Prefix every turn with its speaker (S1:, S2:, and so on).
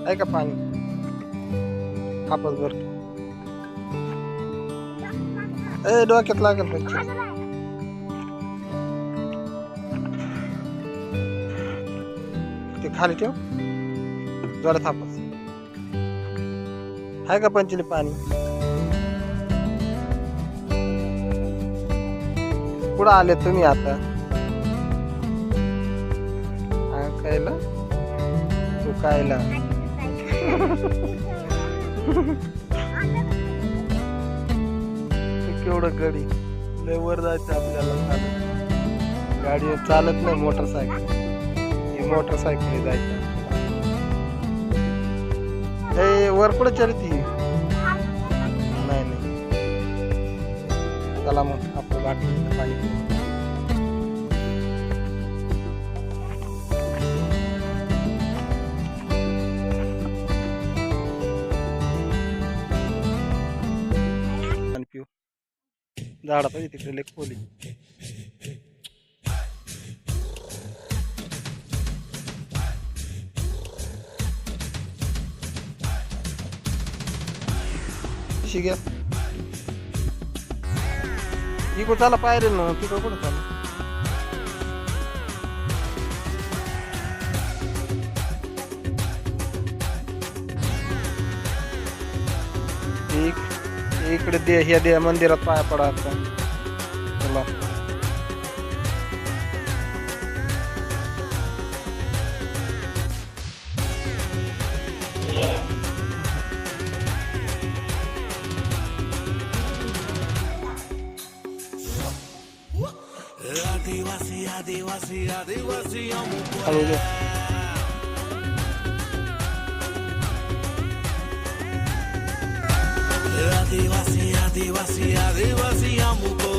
S1: आहे का पाणी हापस भर ए डोक्यात लागेल पंचर ते खाली ठेव जोरात हापस आहे का पंचली पाणी कुठं आले तुम्ही आता कायला तू कायला केवढं गडी लय वर जायचं आपल्याला चालत गाडी चालत नाही मोटरसायकल ही मोटरसायकल जायचं ए वर कुठं चढती नाही नाही चला मग आपलं बाटली पाणी पिऊ. झाडा पाहिजे तिकडे लेक खोली शिग्या इकडं चाला पायरे ना तिकडं कुठं चाल इकडे दे ह्या दे मंदिरात पाया पडा आता चला
S2: आदिवासी आदिवासी आदिवासी आदिवासी आदिवासी आदिवासी हमको